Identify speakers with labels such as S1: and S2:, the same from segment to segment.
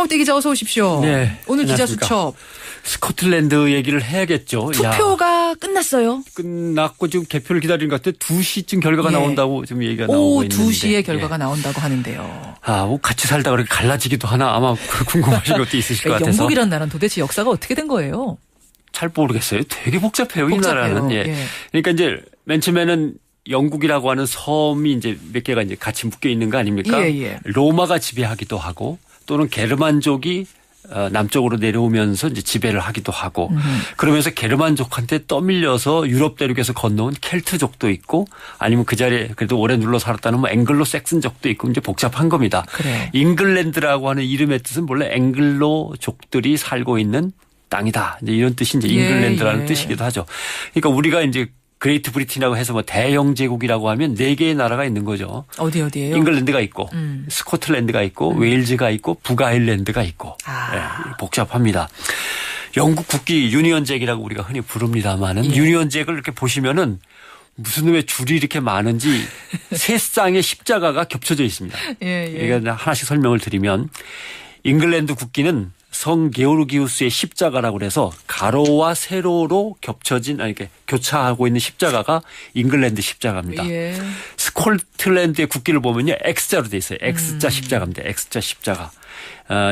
S1: 김광욱대 기자 어서 오십시오.
S2: 네,
S1: 오늘 기자
S2: 안녕하십니까.
S1: 수첩.
S2: 스코틀랜드 얘기를 해야겠죠.
S1: 투표가 끝났어요.
S2: 끝났고 지금 개표를 기다리는 것 같아요. 2시쯤 결과가
S1: 예.
S2: 나온다고 지금 얘기가 나오고
S1: 오후
S2: 있는데.
S1: 2시에 결과가 나온다고 하는데요.
S2: 뭐 같이 살다가 그렇게 갈라지기도 하나 아마 궁금하신 것도 있으실 것 같아서.
S1: 영국이란 나라는 도대체 역사가 어떻게 된 거예요?
S2: 잘 모르겠어요. 되게 복잡해요. 이 나라는. 예.
S1: 예.
S2: 그러니까 이제 맨 처음에는 영국이라고 하는 섬이 이제 몇 개가 이제 같이 묶여 있는 거 아닙니까?
S1: 예.
S2: 로마가 지배하기도 하고 또는 게르만족이 남쪽으로 내려오면서 이제 지배를 하기도 하고 그러면서 게르만족한테 떠밀려서 유럽 대륙에서 건너온 켈트족도 있고 아니면 그 자리에 그래도 오래 눌러 살았다는 뭐 앵글로 섹슨족도 있고 이제 복잡한 겁니다.
S1: 그래.
S2: 잉글랜드라고 하는 이름의 뜻은 원래 앵글로족들이 살고 있는 땅이다. 이제 이런 뜻이 이제 잉글랜드라는 뜻이기도 하죠. 그러니까 우리가 이제 그레이트 브리틴이라고 해서 뭐 대영 제국이라고 하면 4개의 나라가 있는 거죠.
S1: 어디예요?
S2: 잉글랜드가 있고 스코틀랜드가 있고 웨일즈가 있고 북아일랜드가 있고 네, 복잡합니다. 영국 국기 유니언잭이라고 우리가 흔히 부릅니다마는 유니언잭을 이렇게 보시면은 무슨 왜 줄이 이렇게 많은지 세 쌍의 십자가가 겹쳐져 있습니다. 그러니까 하나씩 설명을 드리면 잉글랜드 국기는 성 게오르기우스의 십자가라고 그래서 가로와 세로로 겹쳐진 이렇게 교차하고 있는 십자가가 잉글랜드 십자가입니다. 스코틀랜드의 국기를 보면요 X자로 돼 있어요. X자 십자가입니다. X자 십자가.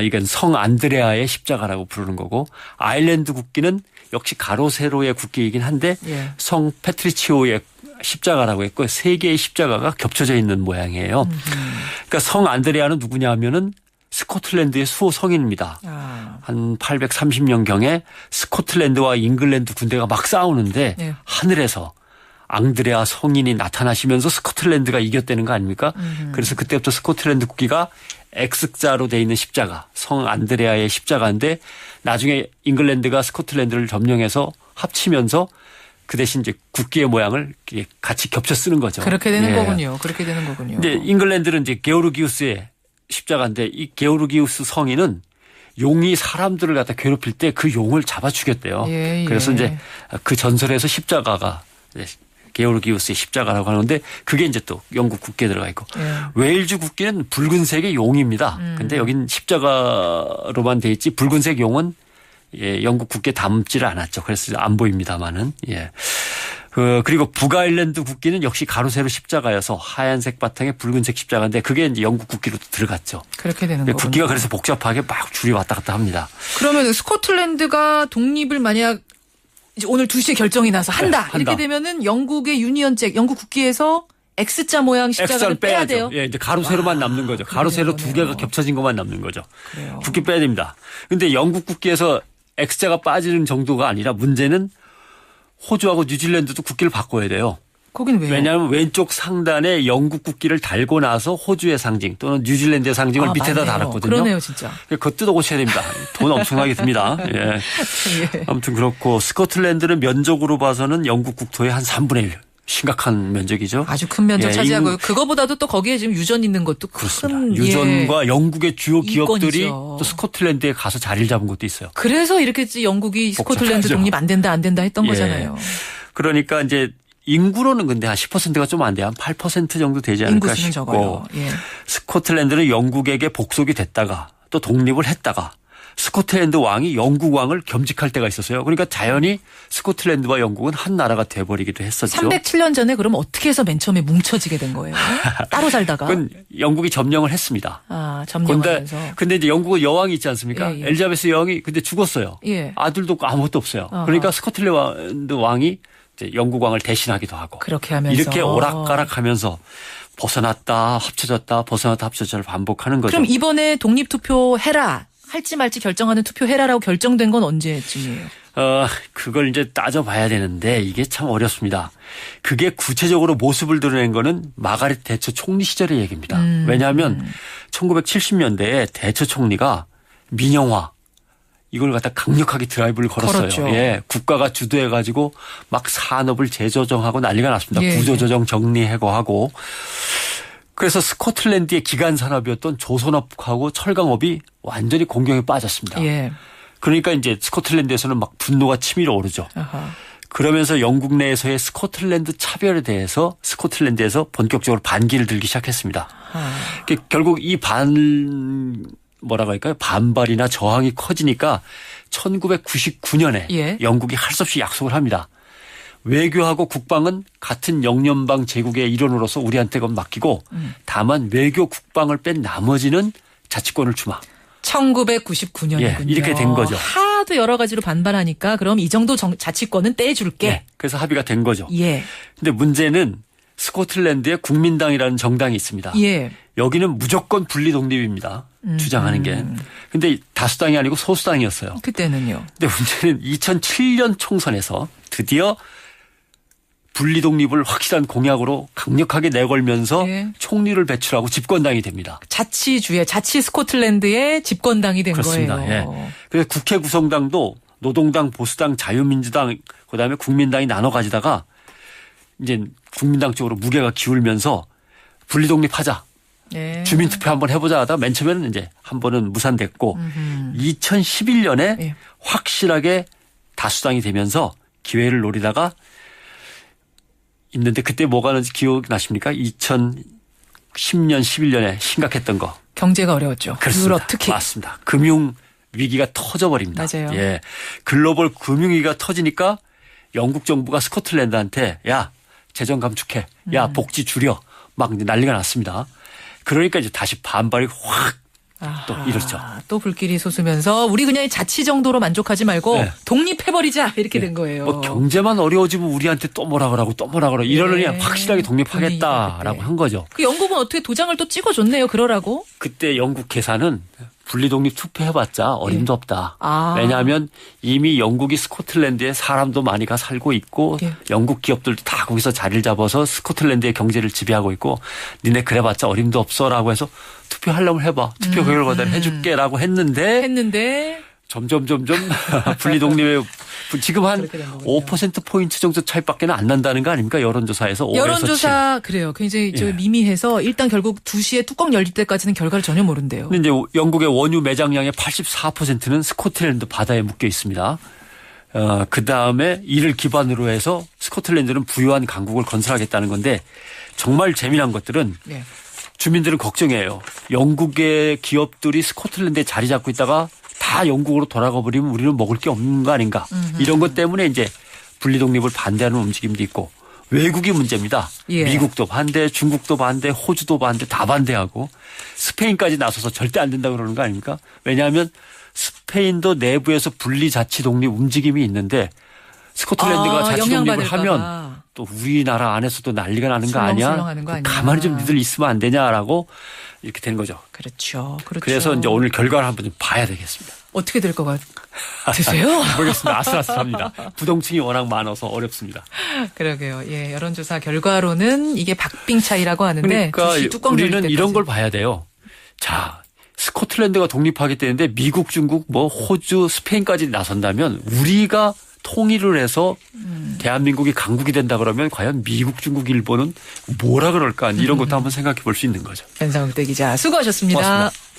S2: 이건 성 안드레아의 십자가라고 부르는 거고 아일랜드 국기는 역시 가로 세로의 국기이긴 한데 성 페트리치오의 십자가라고 했고 3개의 십자가가 겹쳐져 있는 모양이에요. 그러니까 성 안드레아는 누구냐 하면은 스코틀랜드의 수호 성인입니다. 한 830년경에 스코틀랜드와 잉글랜드 군대가 막 싸우는데 하늘에서 앙드레아 성인이 나타나시면서 스코틀랜드가 이겼다는 거 아닙니까? 그래서 그때부터 스코틀랜드 국기가 X자로 돼 있는 십자가, 성 안드레아의 십자가인데 나중에 잉글랜드가 스코틀랜드를 점령해서 합치면서 그 대신 이제 국기의 모양을 같이 겹쳐 쓰는 거죠.
S1: 그렇게 되는 거군요. 그렇게 되는 거군요.
S2: 근데 잉글랜드는 이제 게오르기우스의 십자가인데 이 게오르기우스 성인은 용이 사람들을 갖다 괴롭힐 때 그 용을 잡아 죽였대요. 그래서 이제 그 전설에서 십자가가 게오르기우스의 십자가라고 하는데 그게 이제 또 영국 국기에 들어가 있고 웨일즈 국기는 붉은색의 용입니다. 근데 여긴 십자가로만 돼 있지 붉은색 용은 영국 국기에 담지를 않았죠. 그래서 안 보입니다만은 그리고 북아일랜드 국기는 역시 가로세로 십자가여서 하얀색 바탕에 붉은색 십자가인데 그게 이제 영국 국기로 들어갔죠.
S1: 그렇게 되는 거군요.
S2: 국기가 그래서 복잡하게 막 줄이 왔다 갔다 합니다.
S1: 그러면 스코틀랜드가 독립을 만약 이제 오늘 2시에 결정이 나서 한다. 이렇게 되면은 영국의 유니언잭, 영국 국기에서 X자 모양 십자가를 빼야 돼요.
S2: 이제 가로세로만 남는 거죠. 가로세로 2개가 겹쳐진 것만 남는 거죠.
S1: 그래요.
S2: 국기 빼야 됩니다. 그런데 영국 국기에서 X자가 빠지는 정도가 아니라 문제는 호주하고 뉴질랜드도 국기를 바꿔야 돼요.
S1: 거긴 왜요?
S2: 왜냐하면 왼쪽 상단에 영국 국기를 달고 나서 호주의 상징 또는 뉴질랜드의 상징을 밑에다 달았거든요.
S1: 그러네요, 진짜.
S2: 그거 뜯어 고쳐야 됩니다. 돈 엄청나게 듭니다. 아무튼 그렇고 스코틀랜드는 면적으로 봐서는 영국 국토의 한 3분의 1. 심각한 면적이죠.
S1: 아주 큰 면적 차지하고요. 그거보다도 또 거기에 지금 유전 있는 것도 큰.
S2: 유전과 영국의 주요 기업들이
S1: 이권이죠.
S2: 또 스코틀랜드에 가서 자리를 잡은 것도 있어요.
S1: 그래서 이렇게 영국이 스코틀랜드 독립 안 된다 했던 거잖아요.
S2: 그러니까 이제 인구로는 근데 한 10%가 좀 안 돼요. 한 8% 정도 되지 않을까
S1: 인구수는
S2: 싶고
S1: 적어요.
S2: 스코틀랜드는 영국에게 복속이 됐다가 또 독립을 했다가 스코틀랜드 왕이 영국 왕을 겸직할 때가 있었어요. 그러니까 자연히 스코틀랜드와 영국은 한 나라가 돼버리기도 했었죠.
S1: 307년 전에 그럼 어떻게 해서 맨 처음에 뭉쳐지게 된 거예요? 따로 살다가?
S2: 그건 영국이 점령을 했습니다.
S1: 점령하면서.
S2: 근데 이제 영국은 여왕이 있지 않습니까? 엘리자베스 여왕이 근데 죽었어요. 아들도 없고 아무것도 없어요. 그러니까 스코틀랜드 왕이 이제 영국 왕을 대신하기도 하고.
S1: 그렇게 하면서.
S2: 이렇게 오락가락하면서 벗어났다 합쳐졌다 벗어났다 합쳐졌다를 반복하는 거죠.
S1: 그럼 이번에 독립투표 해라. 할지 말지 결정하는 투표해라라고 결정된 건 언제쯤이에요?
S2: 그걸 이제 따져봐야 되는데 이게 참 어렵습니다. 그게 구체적으로 모습을 드러낸 거는 마가렛 대처 총리 시절의 얘기입니다. 왜냐하면 1970년대에 대처 총리가 민영화 이걸 갖다 강력하게 드라이브를 걸었어요. 국가가 주도해가지고 막 산업을 재조정하고 난리가 났습니다. 구조조정 정리해고하고. 그래서 스코틀랜드의 기간 산업이었던 조선업하고 철강업이 완전히 공경에 빠졌습니다. 그러니까 이제 스코틀랜드에서는 막 분노가 치밀어 오르죠. 그러면서 영국 내에서의 스코틀랜드 차별에 대해서 스코틀랜드에서 본격적으로 반기를 들기 시작했습니다. 결국 이 뭐라고 할까요? 반발이나 저항이 커지니까 1999년에
S1: 예.
S2: 영국이 할 수 없이 약속을 합니다. 외교하고 국방은 같은 영연방 제국의 일원으로서 우리한테 그건 맡기고 다만 외교 국방을 뺀 나머지는 자치권을 주마.
S1: 1999년이군요.
S2: 예, 이렇게 된 거죠.
S1: 하도 여러 가지로 반발하니까 그럼 이 정도 자치권은 떼줄게.
S2: 예, 그래서 합의가 된 거죠.
S1: 예.
S2: 근데 문제는 스코틀랜드에 국민당이라는 정당이 있습니다.
S1: 예.
S2: 여기는 무조건 분리 독립입니다. 주장하는 게. 근데 다수당이 아니고 소수당이었어요.
S1: 그때는요.
S2: 근데 문제는 2007년 총선에서 드디어 분리 독립을 확실한 공약으로 강력하게 내걸면서
S1: 예.
S2: 총리를 배출하고 집권당이 됩니다.
S1: 자치 스코틀랜드의 집권당이 된
S2: 그렇습니다.
S1: 거예요.
S2: 예. 그래서 국회 구성당도 노동당, 보수당, 자유민주당, 그다음에 국민당이 나눠 가지다가 이제 국민당 쪽으로 무게가 기울면서 분리 독립하자.
S1: 예.
S2: 주민투표 한번 해보자 하다 맨 처음에는 이제 한 번은 무산됐고 2011년에
S1: 예.
S2: 확실하게 다수당이 되면서 기회를 노리다가 있는데 그때 뭐가 나는지 기억나십니까? 2010년, 11년에 심각했던 거.
S1: 경제가 어려웠죠.
S2: 그렇습니다.
S1: 유럽 특히.
S2: 맞습니다. 금융 위기가 터져버립니다.
S1: 맞아요.
S2: 예, 글로벌 금융 위기가 터지니까 영국 정부가 스코틀랜드한테 야 재정 감축해, 야 복지 줄여, 막 이제 난리가 났습니다. 그러니까 이제 다시 반발이 확 또 이렇죠.
S1: 또 불길이 솟으면서 우리 그냥 자치 정도로 만족하지 말고
S2: 네.
S1: 독립해버리자 이렇게 된 거예요.
S2: 뭐 경제만 어려워지면 우리한테 또 뭐라 그러고 이러느니
S1: 예.
S2: 확실하게 독립하겠다라고
S1: 분위기가
S2: 한 거죠.
S1: 그 영국은 어떻게 도장을 또 찍어줬네요. 그러라고.
S2: 그때 영국 계산은 분리독립 투표해봤자 어림도 없다.
S1: 아.
S2: 왜냐하면 이미 영국이 스코틀랜드에 사람도 많이 가 살고 있고
S1: 예.
S2: 영국 기업들도 다 거기서 자리를 잡아서 스코틀랜드의 경제를 지배하고 있고 니네 그래봤자 어림도 없어라고 해서 투표하려면 해봐. 투표 결과를 해줄게라고 했는데 점점 분리독립의 지금 한
S1: 그렇게 된 거군요.
S2: 5%포인트 정도 차이밖에 안 난다는 거 아닙니까? 여론조사에서 5에서 7.
S1: 여론조사 그래요. 굉장히 저
S2: 예.
S1: 미미해서 일단 결국 2시에 뚜껑 열릴 때까지는 결과를 전혀 모른대요.
S2: 근데 이제 영국의 원유 매장량의 84%는 스코틀랜드 바다에 묶여 있습니다. 그 다음에 이를 기반으로 해서 스코틀랜드는 부유한 강국을 건설하겠다는 건데 정말 재미난 것들은
S1: 네.
S2: 주민들은 걱정해요. 영국의 기업들이 스코틀랜드에 자리 잡고 있다가 다 영국으로 돌아가 버리면 우리는 먹을 게 없는 거 아닌가. 이런 것 때문에 이제 분리독립을 반대하는 움직임도 있고 외국이 문제입니다.
S1: 예.
S2: 미국도 반대, 중국도 반대, 호주도 반대 다 반대하고 스페인까지 나서서 절대 안 된다고 그러는 거 아닙니까? 왜냐하면 스페인도 내부에서 분리자치 독립 움직임이 있는데 스코틀랜드가 자치 독립을 하면 또 우리나라 안에서도 난리가 나는 거 아니야?
S1: 술렁술렁하는 거 아니야?
S2: 가만히 좀 니들 있으면 안 되냐라고 이렇게 된 거죠.
S1: 그렇죠.
S2: 그래서 이제 오늘 결과를 한번 좀 봐야 되겠습니다.
S1: 어떻게 될 것 같으세요?
S2: 모르겠습니다. 아슬아슬합니다. 부동층이 워낙 많아서 어렵습니다.
S1: 그러게요. 예, 여론조사 결과로는 이게 박빙 차이라고 하는데
S2: 그러니까
S1: 2시 뚜껑 열릴
S2: 우리는
S1: 때까지.
S2: 이런 걸 봐야 돼요. 자, 스코틀랜드가 독립하겠다는데 미국, 중국, 뭐 호주, 스페인까지 나선다면 우리가 통일을 해서 대한민국이 강국이 된다 그러면 과연 미국, 중국, 일본은 뭐라 그럴까 이런 것도 한번 생각해 볼 수 있는 거죠.
S1: 변상욱 기자 수고하셨습니다.
S2: 고맙습니다.